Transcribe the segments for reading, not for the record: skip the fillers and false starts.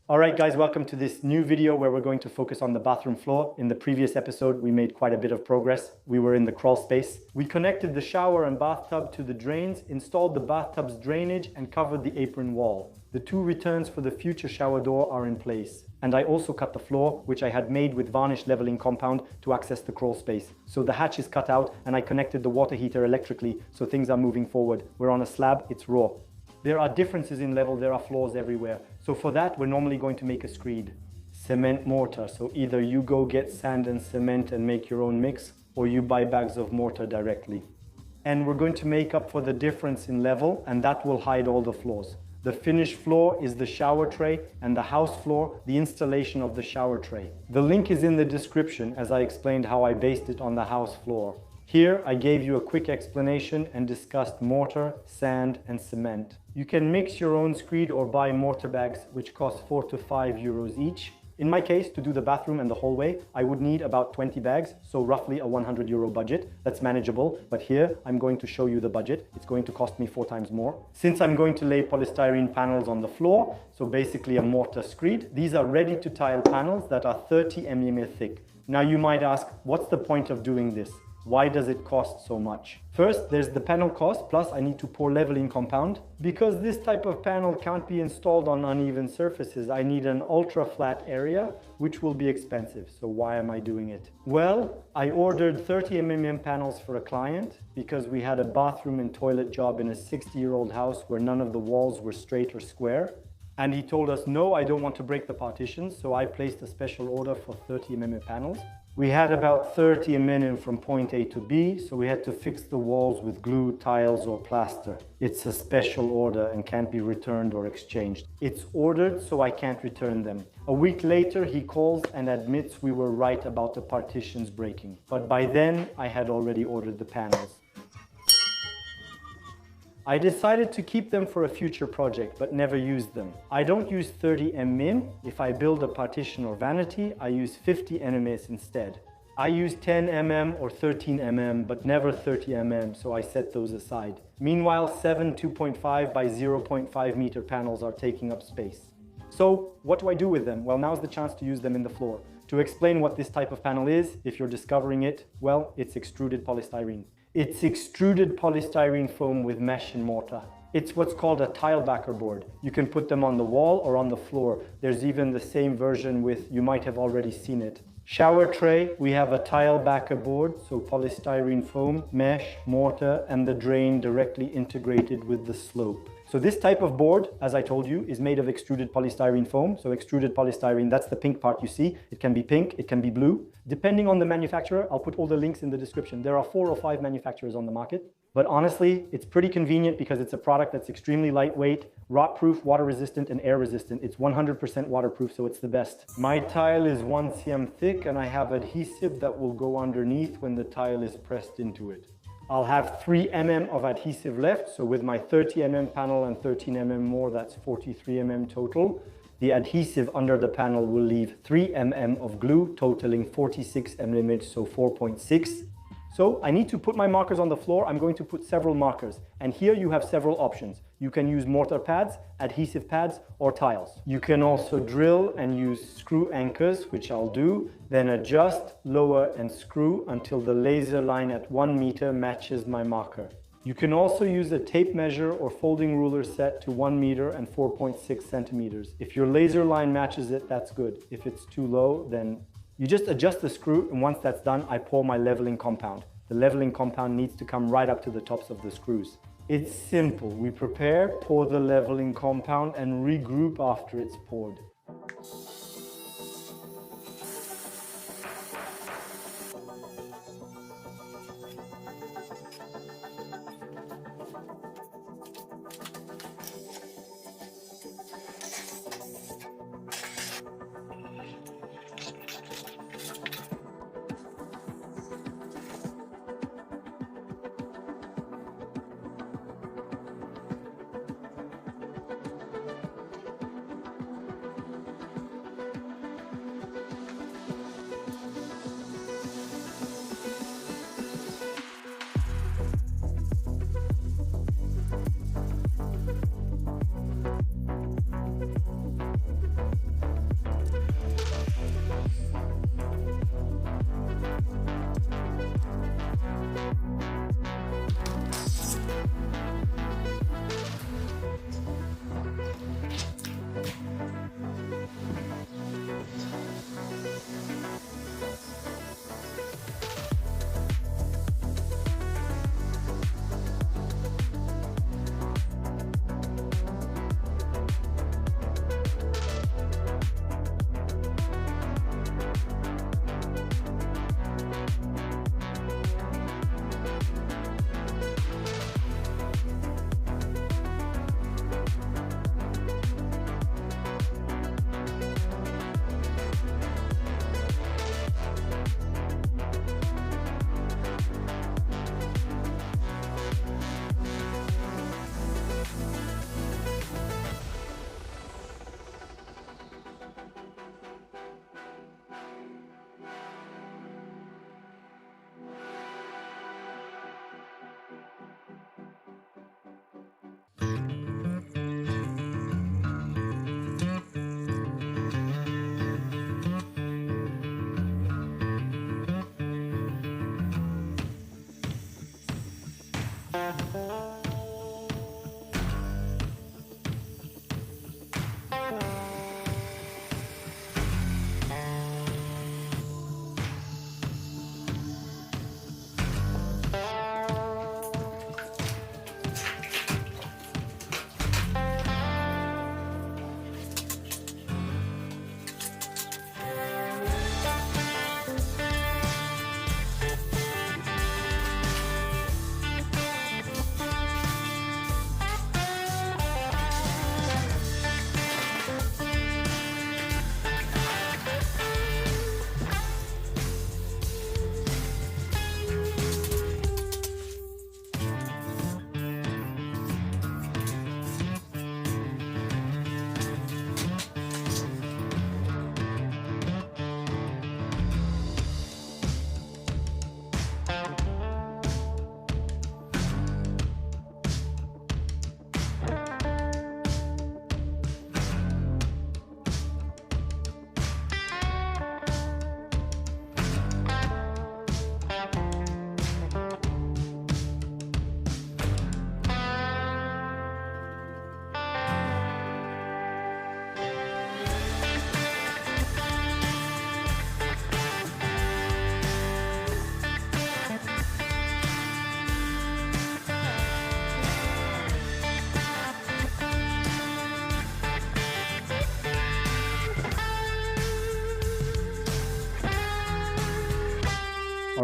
All right, guys, welcome to this new video where we're going to focus on the bathroom floor. In the previous episode, we made quite a bit of progress. We were in the crawl space. We connected the shower and bathtub to the drains, installed the bathtub's drainage, and covered the apron wall. The two returns for the future shower door are in place. And I also cut the floor, which I had made with varnish leveling compound to access the crawl space. So the hatch is cut out and I connected the water heater electrically, so things are moving forward. We're on a slab, it's raw. There are differences in level, there are flaws everywhere. So for that, we're normally going to make a screed. Cement mortar, so either you go get sand and cement and make your own mix, or you buy bags of mortar directly. And we're going to make up for the difference in level, and that will hide all the flaws. The finished floor is the shower tray, and the house floor, the installation of the shower tray. The link is in the description as I explained how I based it on the house floor. Here, I gave you a quick explanation and discussed mortar, sand, and cement. You can mix your own screed or buy mortar bags, which cost 4 to 5 euros each. In my case, to do the bathroom and the hallway, I would need about 20 bags, so roughly a 100 euro budget. That's manageable, but here I'm going to show you the budget. It's going to cost me 4 times more. Since I'm going to lay polystyrene panels on the floor, so basically a mortar screed, these are ready to tile panels that are 30 mm thick. Now you might ask, what's the point of doing this? Why does it cost so much? First, there's the panel cost, plus I need to pour leveling compound. Because this type of panel can't be installed on uneven surfaces, I need an ultra flat area, which will be expensive. So why am I doing it? Well, I ordered 30 mm panels for a client because we had a bathroom and toilet job in a 60-year-old house where none of the walls were straight or square. And he told us, no, I don't want to break the partitions, so I placed a special order for 30 mm panels. We had about 30 mm from point A to B, so we had to fix the walls with glue, tiles, or plaster. It's a special order and can't be returned or exchanged. It's ordered, so I can't return them. A week later, he calls and admits we were right about the partitions breaking. But by then, I had already ordered the panels. I decided to keep them for a future project, but never use them. I don't use 30 mm. If I build a partition or vanity, I use 50 mm instead. I use 10 mm or 13 mm, but never 30 mm, so I set those aside. Meanwhile, 7 2.5 by 0.5 meter panels are taking up space. So what do I do with them? Well, now's the chance to use them in the floor. To explain what this type of panel is, if you're discovering it, well, it's extruded polystyrene. It's extruded polystyrene foam with mesh and mortar. It's what's called a tile backer board. You can put them on the wall or on the floor. There's even the same version with, you might have already seen it. Shower tray, we have a tile backer board, so polystyrene foam, mesh, mortar, and the drain directly integrated with the slope. So this type of board, as I told you, is made of extruded polystyrene foam. So extruded polystyrene, that's the pink part you see. It can be pink, it can be blue. Depending on the manufacturer, I'll put all the links in the description. There are 4 or 5 manufacturers on the market. But honestly, it's pretty convenient because it's a product that's extremely lightweight, rot-proof, water-resistant, and air-resistant. It's 100% waterproof, so it's the best. My tile is 1 cm thick, and I have adhesive that will go underneath when the tile is pressed into it. I'll have 3 mm of adhesive left, so with my 30 mm panel and 13 mm more, that's 43 mm total. The adhesive under the panel will leave 3 mm of glue, totaling 46 mm, so 4.6. So I need to put my markers on the floor. I'm going to put several markers. And here you have several options. You can use mortar pads, adhesive pads, or tiles. You can also drill and use screw anchors, which I'll do, then adjust, lower, and screw until the laser line at 1 meter matches my marker. You can also use a tape measure or folding ruler set to 1 meter and 4.6 centimeters. If your laser line matches it, that's good. If it's too low, then you just adjust the screw, and once that's done, I pour my leveling compound. The leveling compound needs to come right up to the tops of the screws. It's simple. We prepare, pour the leveling compound, and regroup after it's poured.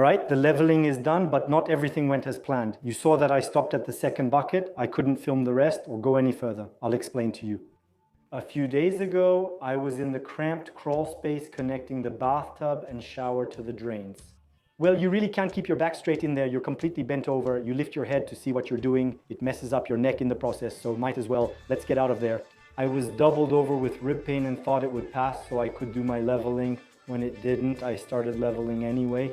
All right, the leveling is done, but not everything went as planned. You saw that I stopped at the second bucket. I couldn't film the rest or go any further. I'll explain to you. A few days ago, I was in the cramped crawl space connecting the bathtub and shower to the drains. Well, you really can't keep your back straight in there. You're completely bent over. You lift your head to see what you're doing. It messes up your neck in the process, so might as well, let's get out of there. I was doubled over with rib pain and thought it would pass so I could do my leveling. When it didn't, I started leveling anyway.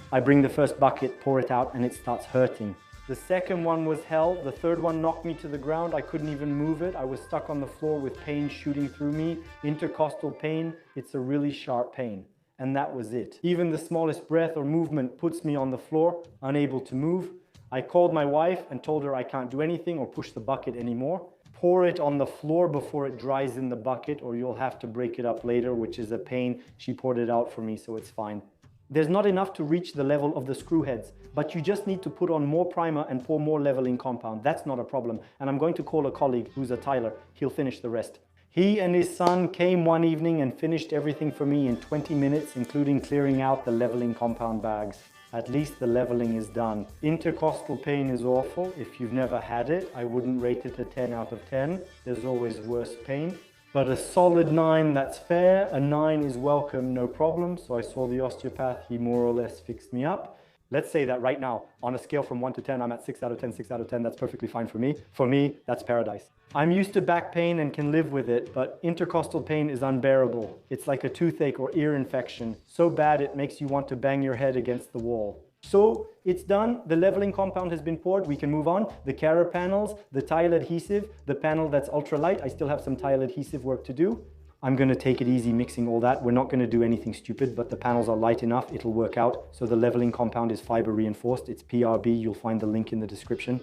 I bring the first bucket, pour it out, and it starts hurting. The second one was hell. The third one knocked me to the ground. I couldn't even move it. I was stuck on the floor with pain shooting through me. Intercostal pain. It's a really sharp pain. And that was it. Even the smallest breath or movement puts me on the floor, unable to move. I called my wife and told her I can't do anything or push the bucket anymore. Pour it on the floor before it dries in the bucket, or you'll have to break it up later, which is a pain. She poured it out for me, so it's fine. There's not enough to reach the level of the screw heads, but you just need to put on more primer and pour more leveling compound. That's not a problem. And I'm going to call a colleague who's a tiler. He'll finish the rest. He and his son came one evening and finished everything for me in 20 minutes, including clearing out the leveling compound bags. At least the leveling is done. Intercostal pain is awful. If you've never had it, I wouldn't rate it a 10 out of 10. There's always worse pain. But a solid 9, that's fair. A 9 is welcome, no problem. So I saw the osteopath, he more or less fixed me up. Let's say that right now, on a scale from 1 to 10, I'm at 6 out of 10, 6 out of 10. That's perfectly fine for me. For me, that's paradise. I'm used to back pain and can live with it, but intercostal pain is unbearable. It's like a toothache or ear infection. So bad it makes you want to bang your head against the wall. So it's done. The leveling compound has been poured. We can move on. The Cara panels, the tile adhesive, the panel that's ultra light. I still have some tile adhesive work to do. I'm going to take it easy mixing all that. We're not going to do anything stupid, but the panels are light enough. It'll work out. So the leveling compound is fiber reinforced. It's PRB. You'll find the link in the description.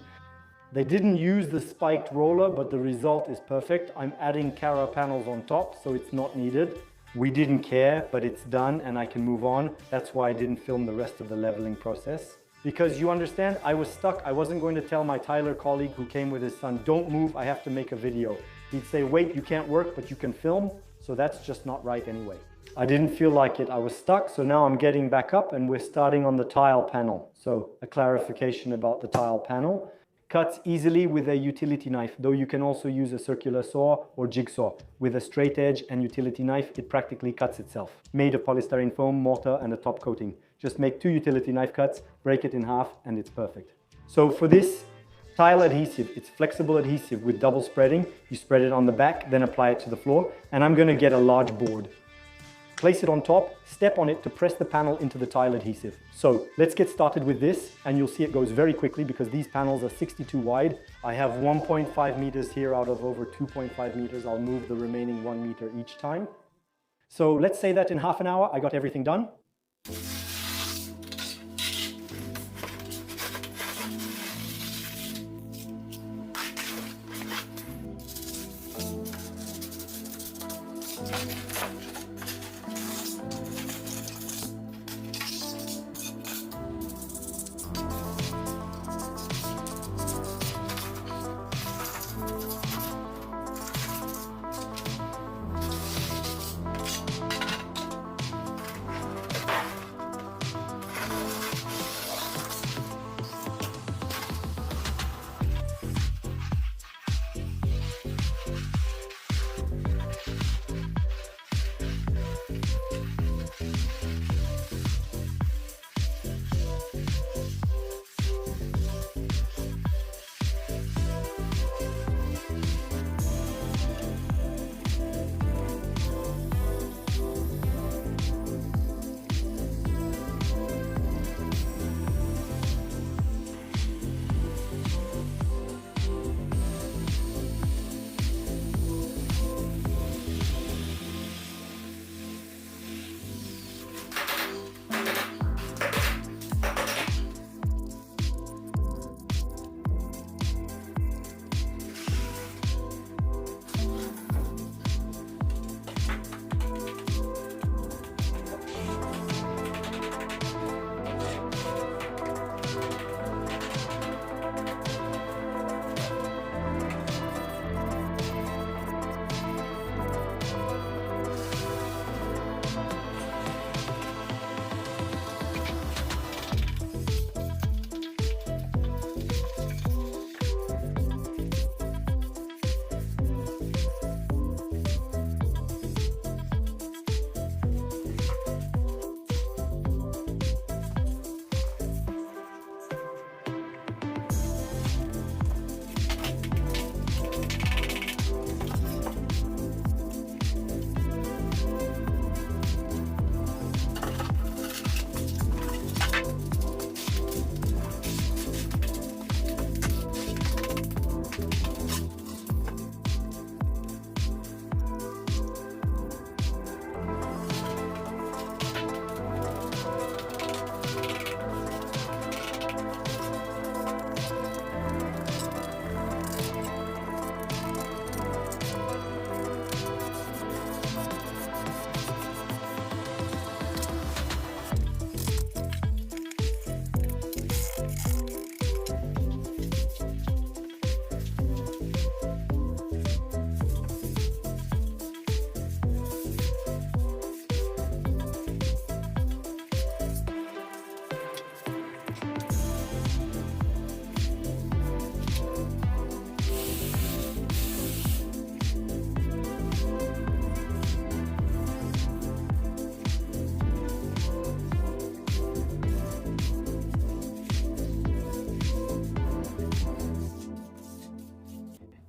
They didn't use the spiked roller, but the result is perfect. I'm adding Cara panels on top, so it's not needed. We didn't care, but it's done and I can move on. That's why I didn't film the rest of the leveling process. Because you understand, I was stuck. I wasn't going to tell my Tyler colleague who came with his son, don't move, I have to make a video. He'd say, wait, you can't work, but you can film. So that's just not right anyway. I didn't feel like it. I was stuck, so now I'm getting back up and we're starting on the tile panel. So a clarification about the tile panel. Cuts easily with a utility knife, though you can also use a circular saw or jigsaw. With a straight edge and utility knife, it practically cuts itself. Made of polystyrene foam, mortar, and a top coating. Just make 2 utility knife cuts, break it in half, and it's perfect. So for this tile adhesive, it's flexible adhesive with double spreading. You spread it on the back, then apply it to the floor. And I'm going to get a large board. Place it on top, step on it to press the panel into the tile adhesive. So let's get started with this, and you'll see it goes very quickly because these panels are 62 wide. I have 1.5 meters here out of over 2.5 meters. I'll move the remaining 1 meter each time. So let's say that in half an hour, I got everything done.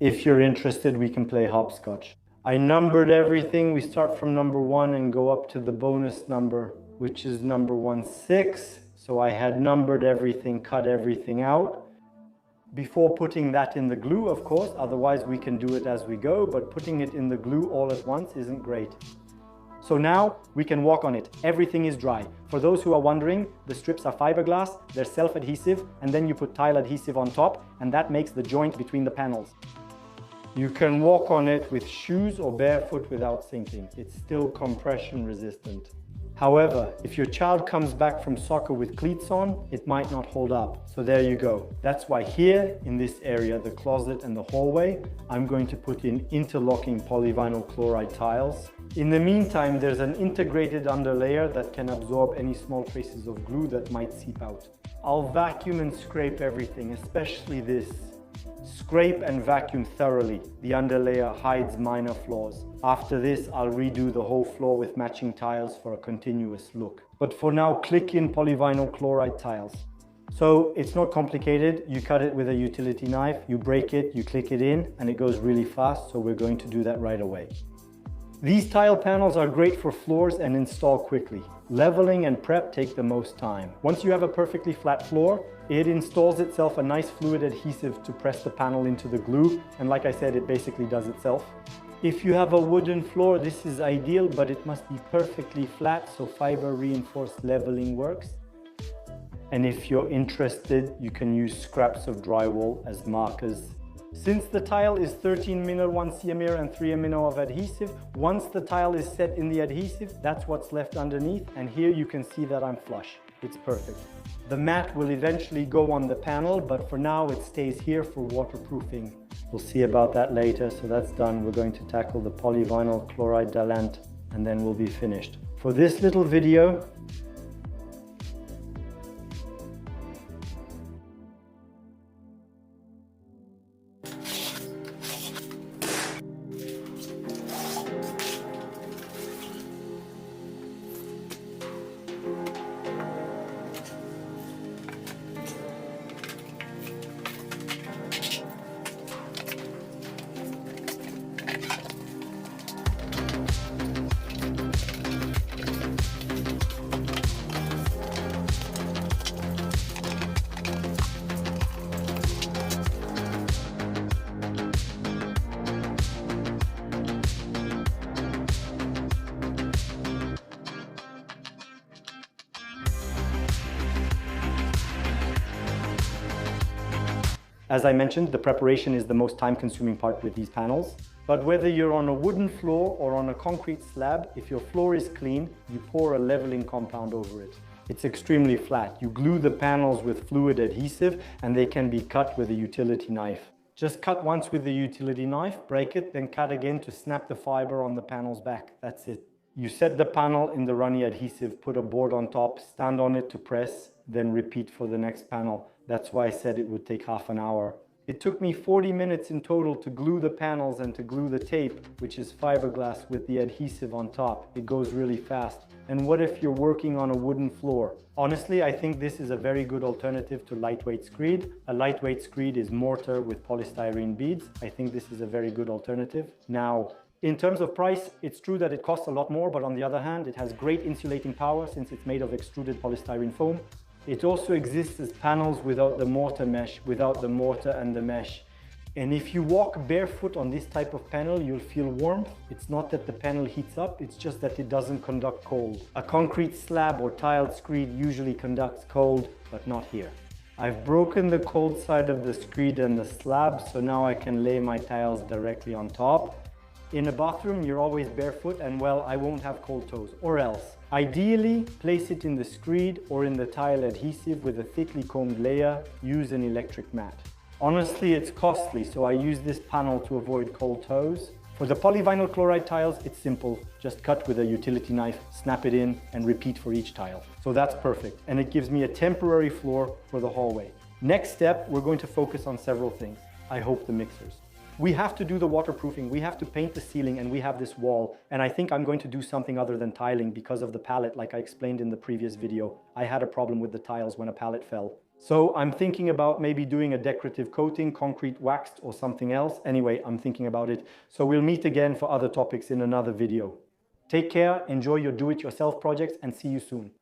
If you're interested, we can play hopscotch. I numbered everything. We start from number 1 and go up to the bonus number, which is number 16. So I had numbered everything, cut everything out. Before putting that in the glue, of course, otherwise we can do it as we go, but putting it in the glue all at once isn't great. So now we can walk on it. Everything is dry. For those who are wondering, the strips are fiberglass, they're self-adhesive, and then you put tile adhesive on top, and that makes the joint between the panels. You can walk on it with shoes or barefoot without sinking. It's still compression resistant. However, if your child comes back from soccer with cleats on, it might not hold up. So there you go. That's why here in this area, the closet and the hallway, I'm going to put in interlocking polyvinyl chloride tiles. In the meantime, there's an integrated underlayer that can absorb any small traces of glue that might seep out. I'll vacuum and scrape everything, especially this. Scrape and vacuum thoroughly. The underlayer hides minor flaws. After this, I'll redo the whole floor with matching tiles for a continuous look. But for now, click in polyvinyl chloride tiles. So it's not complicated. You cut it with a utility knife, you break it, you click it in, and it goes really fast. So we're going to do that right away. These tile panels are great for floors and install quickly. Leveling and prep take the most time. Once you have a perfectly flat floor, it installs itself a nice fluid adhesive to press the panel into the glue, and like I said, it basically does itself. If you have a wooden floor, this is ideal, but it must be perfectly flat, so fiber reinforced leveling works. And if you're interested, you can use scraps of drywall as markers. Since the tile is 13 mil 1 cm and 3 mil of adhesive, once the tile is set in the adhesive, that's what's left underneath, and here you can see that I'm flush. It's perfect. The mat will eventually go on the panel, but for now it stays here for waterproofing. We'll see about that later, so that's done. We're going to tackle the polyvinyl chloride dalant, and then we'll be finished. For this little video, as I mentioned, the preparation is the most time-consuming part with these panels. But whether you're on a wooden floor or on a concrete slab, if your floor is clean, you pour a leveling compound over it. It's extremely flat. You glue the panels with fluid adhesive and they can be cut with a utility knife. Just cut once with the utility knife, break it, then cut again to snap the fiber on the panel's back. That's it. You set the panel in the runny adhesive, put a board on top, stand on it to press, then repeat for the next panel. That's why I said it would take half an hour. It took me 40 minutes in total to glue the panels and to glue the tape, which is fiberglass with the adhesive on top. It goes really fast. And what if you're working on a wooden floor? Honestly, I think this is a very good alternative to lightweight screed. A lightweight screed is mortar with polystyrene beads. I think this is a very good alternative. Now, in terms of price, it's true that it costs a lot more, but on the other hand, it has great insulating power since it's made of extruded polystyrene foam. It also exists as panels without the mortar mesh, without the mortar and the mesh. And if you walk barefoot on this type of panel, you'll feel warmth. It's not that the panel heats up, it's just that it doesn't conduct cold. A concrete slab or tiled screed usually conducts cold, but not here. I've broken the cold side of the screed and the slab, so now I can lay my tiles directly on top. In a bathroom, you're always barefoot and well, I won't have cold toes, or else. Ideally, place it in the screed or in the tile adhesive with a thickly combed layer. Use an electric mat. Honestly, it's costly, so I use this panel to avoid cold toes. For the polyvinyl chloride tiles, it's simple. Just cut with a utility knife, snap it in, and repeat for each tile. So that's perfect, and it gives me a temporary floor for the hallway. Next step, we're going to focus on several things. I hope the mixers. We have to do the waterproofing, we have to paint the ceiling, and we have this wall. And I think I'm going to do something other than tiling because of the pallet, like I explained in the previous video. I had a problem with the tiles when a pallet fell. So I'm thinking about maybe doing a decorative coating, concrete waxed or something else. Anyway, I'm thinking about it. So we'll meet again for other topics in another video. Take care, enjoy your do-it-yourself projects, and see you soon.